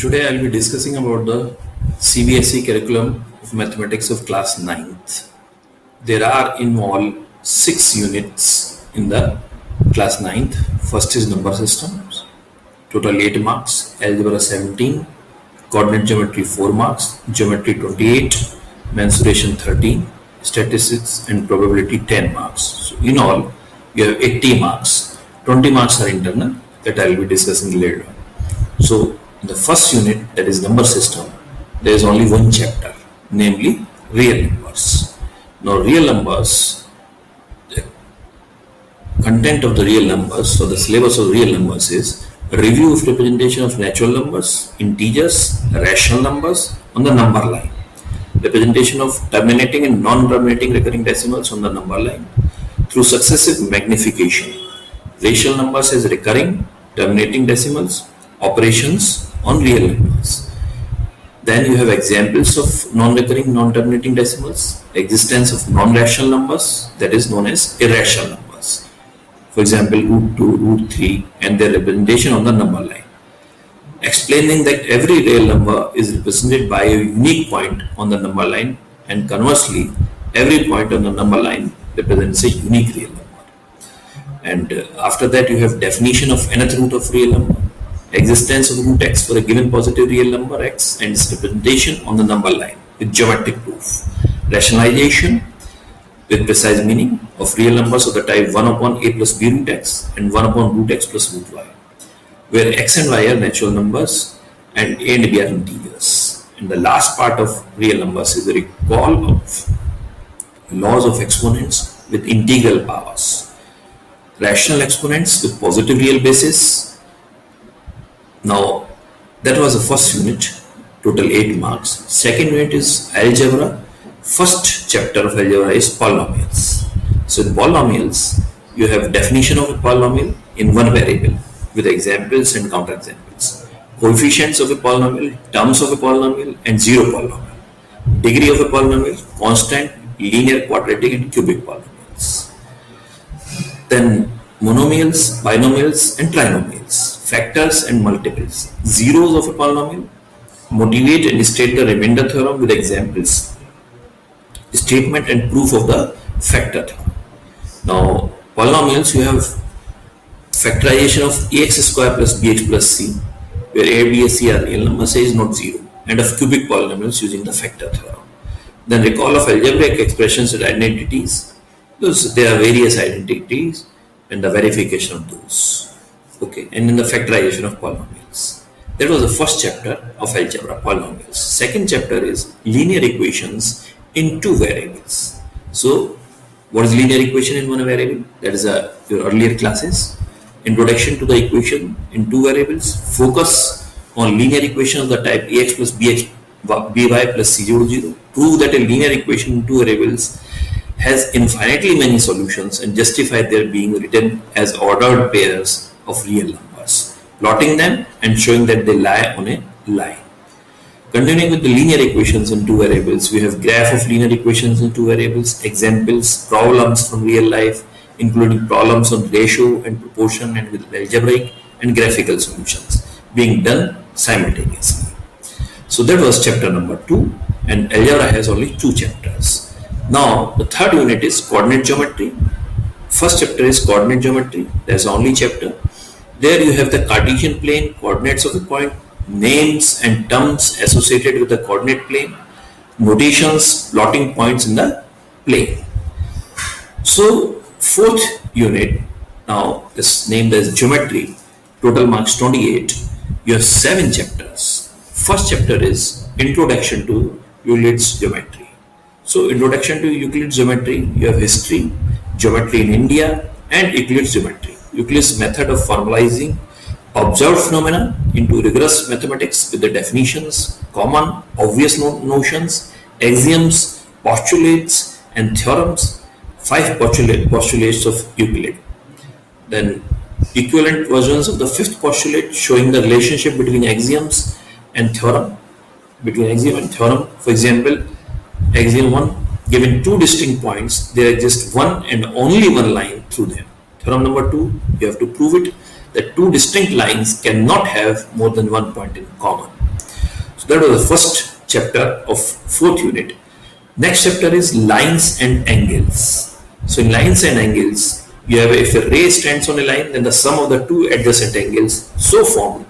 Today I'll be discussing about the CBSE curriculum of mathematics of class 9th. There are in all 6 units in the class 9th. First is number systems, total 8 marks, algebra 17, coordinate geometry 4 marks, geometry 28, mensuration 13, statistics and probability 10 marks. So in all you have 80 marks. 20 marks are internal that I will be discussing later on. So in the first unit, that is number system, there is only one chapter, namely real numbers. Now real numbers, the content of the real numbers, so the syllabus of real numbers is a review of representation of natural numbers, integers, rational numbers on the number line, representation of terminating and non-terminating recurring decimals on the number line through successive magnification, rational numbers as recurring, terminating decimals, operations on real numbers. Then you have examples of non-recurring, non-terminating decimals, existence of non-rational numbers, that is known as irrational numbers. For example, root 2, root 3 and their representation on the number line. Explaining that every real number is represented by a unique point on the number line, and conversely, every point on the number line represents a unique real number. And after that you have definition of nth root of real number, existence of root x for a given positive real number x and its representation on the number line with geometric proof, rationalization with precise meaning of real numbers of the type 1 upon a plus b root x and 1 upon root x plus root y, where x and y are natural numbers and a and b are integers. And the last part of real numbers is a recall of laws of exponents with integral powers, rational exponents with positive real basis. Now that was the first unit, total 8 marks. Second unit is algebra. First chapter of algebra is polynomials. So in polynomials you have definition of a polynomial in one variable with examples and counterexamples, coefficients of a polynomial, terms of a polynomial and zero polynomial, degree of a polynomial, constant, linear, quadratic and cubic polynomials. Then monomials, binomials and trinomials, factors and multiples, zeros of a polynomial, motivate and state the remainder theorem with examples, statement and proof of the factor theorem. Now polynomials, you have factorization of ax square plus bx plus c, where a, b, and c are real numbers, a is not zero, and of cubic polynomials using the factor theorem. Then recall of algebraic expressions and identities, because there are various identities and the verification of those. Okay, and in the factorization of polynomials. That was the first chapter of algebra, polynomials. Second chapter is linear equations in two variables. So what is linear equation in one variable? That is your earlier classes. Introduction to the equation in two variables. Focus on linear equation of the type ax plus bx by plus c0 Prove that a linear equation in two variables has infinitely many solutions and justify their being written as ordered pairs of real numbers, plotting them and showing that they lie on a line. Continuing with the linear equations in two variables, we have graph of linear equations in two variables, examples, problems from real life, including problems on ratio and proportion and with algebraic and graphical solutions being done simultaneously. So that was chapter number 2, and algebra has only 2 chapters. Now the third unit is coordinate geometry. First chapter is coordinate geometry. There's only chapter. There you have the Cartesian plane, coordinates of a point, names and terms associated with the coordinate plane, notations, plotting points in the plane. So fourth unit now is named as geometry. Total marks 28. You have 7 chapters. First chapter is introduction to Euclid's geometry. So introduction to Euclid's geometry, you have history, geometry in India and Euclid's geometry. Euclid's method of formalizing observed phenomena into rigorous mathematics with the definitions, common, obvious notions, axioms, postulates and theorems, 5 postulates of Euclid. Then equivalent versions of the 5th postulate showing the relationship between axioms and theorem, between axiom and theorem. For example, axiom 1, given 2 distinct points, there exists one and only one line through them. Theorem number 2, you have to prove it that 2 distinct lines cannot have more than one point in common. That was the first chapter of fourth unit. Next chapter is lines and angles. So in lines and angles, you have if a ray stands on a line, then the sum of the two adjacent angles so formed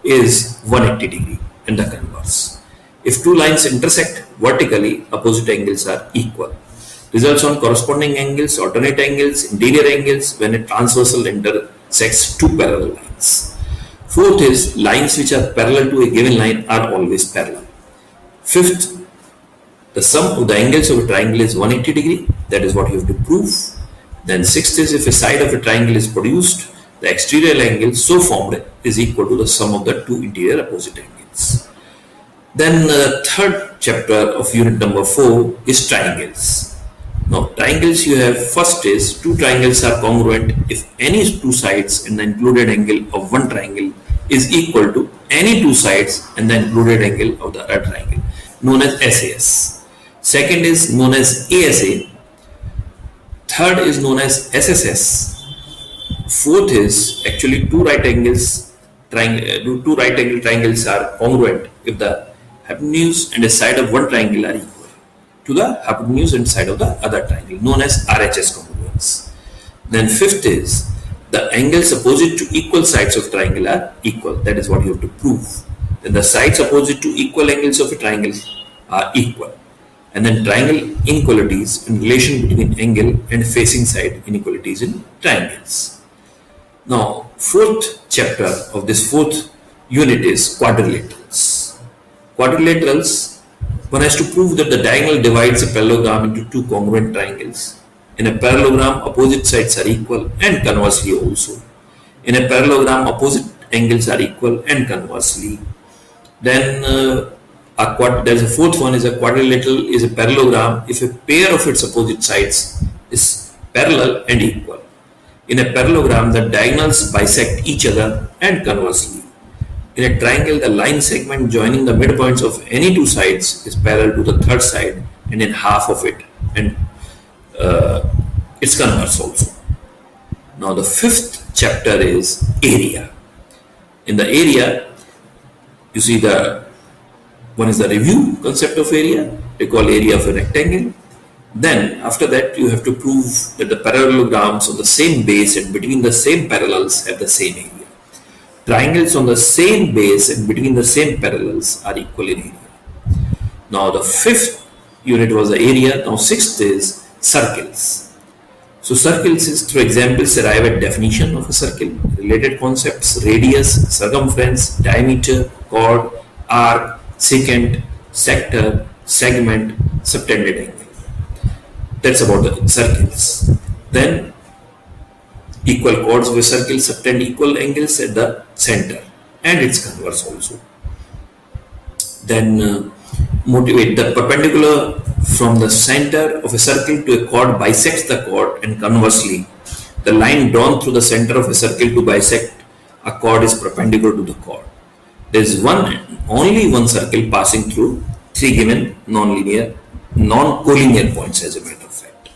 is 180 degree and the converse. If two lines intersect vertically, opposite angles are equal. Results on corresponding angles, alternate angles, interior angles when a transversal intersects two parallel lines. Fourth is lines which are parallel to a given line are always parallel. Fifth, the sum of the angles of a triangle is 180 degree. That is what you have to prove. Then sixth is if a side of a triangle is produced, the exterior angle so formed is equal to the sum of the two interior opposite angles. Then the third chapter of unit number 4 is triangles. Now triangles you have first is two triangles are congruent if any two sides and the included angle of one triangle is equal to any two sides and the included angle of the other triangle, known as SAS. Second is known as ASA. Third is known as SSS. Fourth is actually two right angle triangles are congruent if the hypotenuse and a side of one triangle are equal to the hypotenuse and side of the other triangle, known as RHS congruence. Then fifth is the angles opposite to equal sides of triangle are equal. That is what you have to prove. Then the sides opposite to equal angles of a triangle are equal. And then triangle inequalities in relation between angle and facing side inequalities in triangles. Now, fourth chapter of this fourth unit is quadrilaterals. Quadrilaterals, one has to prove that the diagonal divides a parallelogram into two congruent triangles. In a parallelogram, opposite sides are equal and conversely also. In a parallelogram, opposite angles are equal and conversely. Then there is a fourth one is a quadrilateral is a parallelogram if a pair of its opposite sides is parallel and equal. In a parallelogram, the diagonals bisect each other and conversely. In a triangle, the line segment joining the midpoints of any two sides is parallel to the third side and in half of it, and its converse also. Now the fifth chapter is area. In the area, you see the one is the review concept of area. They call area of a rectangle. Then after that you have to prove that the parallelograms of the same base and between the same parallels have the same area. Triangles on the same base and between the same parallels are equal in area. Now the fifth unit was the area. Now sixth is circles. So circles is through examples arrive at definition of a circle, related concepts, radius, circumference, diameter, chord, arc, secant, sector, segment, subtended angle. That's about the circles. Then equal chords of a circle subtend equal angles at the center and its converse also. Then motivate the perpendicular from the center of a circle to a chord bisects the chord, and conversely the line drawn through the center of a circle to bisect a chord is perpendicular to the chord. There is only one circle passing through three given non-collinear points as a matter of fact.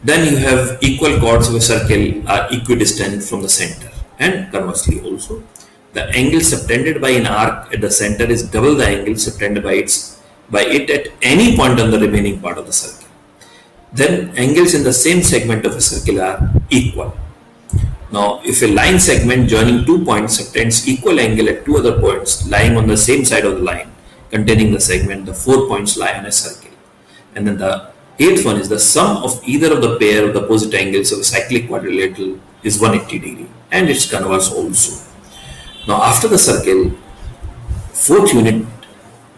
Then you have equal chords of a circle are equidistant from the center, and conversely also. The angle subtended by an arc at the center is double the angle subtended by it at any point on the remaining part of the circle. Then angles in the same segment of a circle are equal. Now, if a line segment joining two points subtends equal angle at two other points lying on the same side of the line containing the segment, the 4 points lie on a circle. And then the eighth one is the sum of either of the pair of the opposite angles of a cyclic quadrilateral is 180 degree and its converse also. Now, after the circle, fourth unit,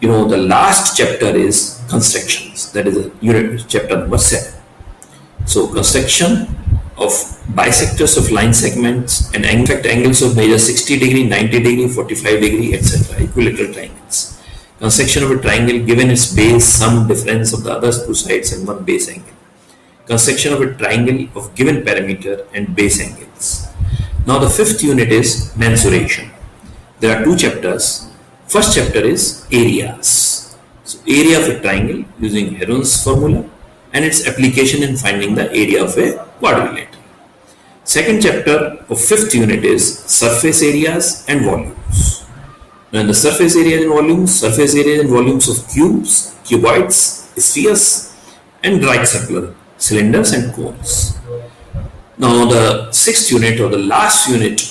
the last chapter is constructions. That is a unit chapter number 7. So, construction of bisectors of line segments and angles of measure 60 degree, 90 degree, 45 degree, etc. Equilateral triangles. Construction of a triangle given its base, some difference of the other two sides and one base angle. Construction of a triangle of given perimeter and base angles. Now the fifth unit is mensuration. There are two chapters. First chapter is areas. So area of a triangle using Heron's formula and its application in finding the area of a quadrilateral. Second chapter of fifth unit is surface areas and volumes. Now in the surface areas and volumes of cubes, cuboids, spheres, and right circular cylinders and cones. Now the sixth unit or the last unit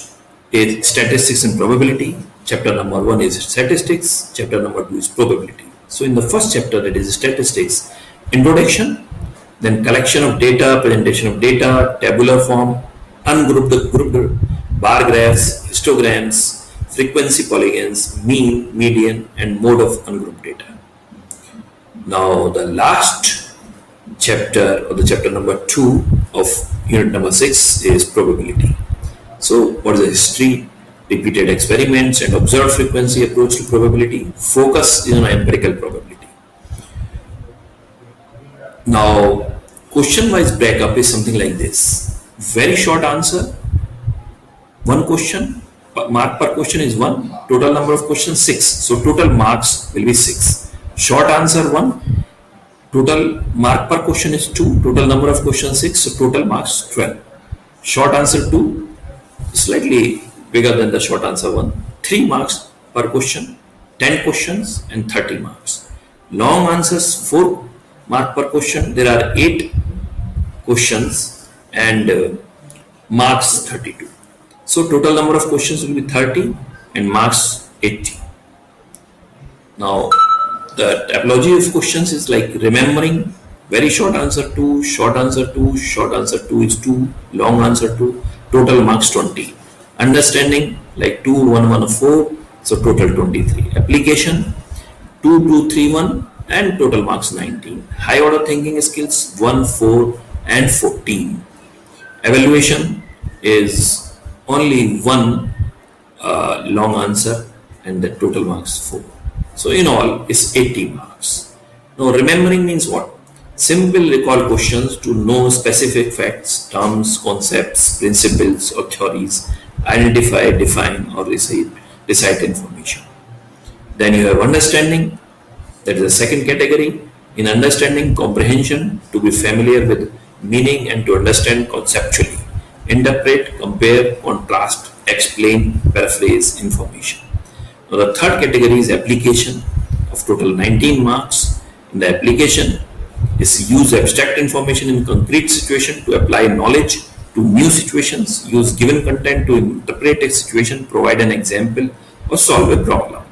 is statistics and probability. Chapter number 1 is statistics, chapter number 2 is probability. So in the first chapter, that is statistics, introduction, then collection of data, presentation of data, tabular form, ungrouped grouped bar graphs, histograms, frequency polygons, mean, median, and mode of ungrouped data. Now the last chapter or the chapter number 2 of unit number 6 is probability. So what is the history, repeated experiments and observed frequency approach to probability? Focus is on empirical probability. Now question wise breakup is something like this. Very short answer, one question, mark per question is 1, total number of questions 6, so total marks will be 6. Short answer 1, total mark per question is 2, total number of questions 6, so total marks 12. Short answer 2, slightly bigger than the short answer 1, 3 marks per question, 10 questions and 30 marks. Long answers 4 mark per question, there are 8 questions and marks 32. So total number of questions will be 30 and marks 80. Now the typology of questions is like remembering, very short answer 2, short answer 2, short answer 2 is 2, long answer 2, total marks 20. Understanding like 2, 1, 1, 4, so total 23. Application 2, 2, 3, 1 and total marks 19. High order thinking skills 1, 4 and 14. Evaluation is only one long answer and the total marks 4. So in all is 80 marks. Now remembering means what? Simple recall questions to know specific facts, terms, concepts, principles or theories, identify, define or recite information. Then you have understanding, that is the second category. In understanding, comprehension, to be familiar with meaning and to understand conceptually. Interpret, compare, contrast, explain, paraphrase information. Now the third category is application of total 19 marks. In the application is use abstract information in concrete situation to apply knowledge to new situations, use given content to interpret a situation, provide an example or solve a problem.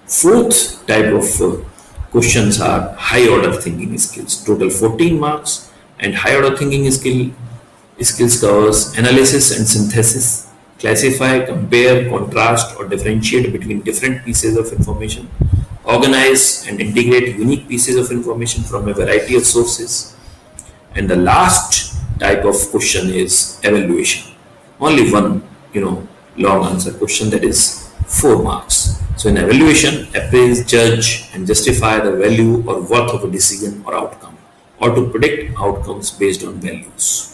Fourth type of questions are high order thinking skills, total 14 marks, and high order thinking skills covers analysis and synthesis, classify, compare, contrast or differentiate between different pieces of information, organize and integrate unique pieces of information from a variety of sources. And the last type of question is evaluation. Only one, long answer question, that is 4 marks. So in evaluation, appraise, judge and justify the value or worth of a decision or outcome, or to predict outcomes based on values.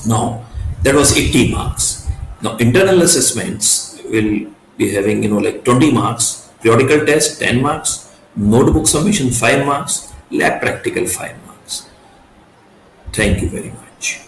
Now that was 80 marks. Now internal assessments will be having like 20 marks, periodical test 10 marks, notebook submission 5 marks, lab practical 5 marks. Thank you very much.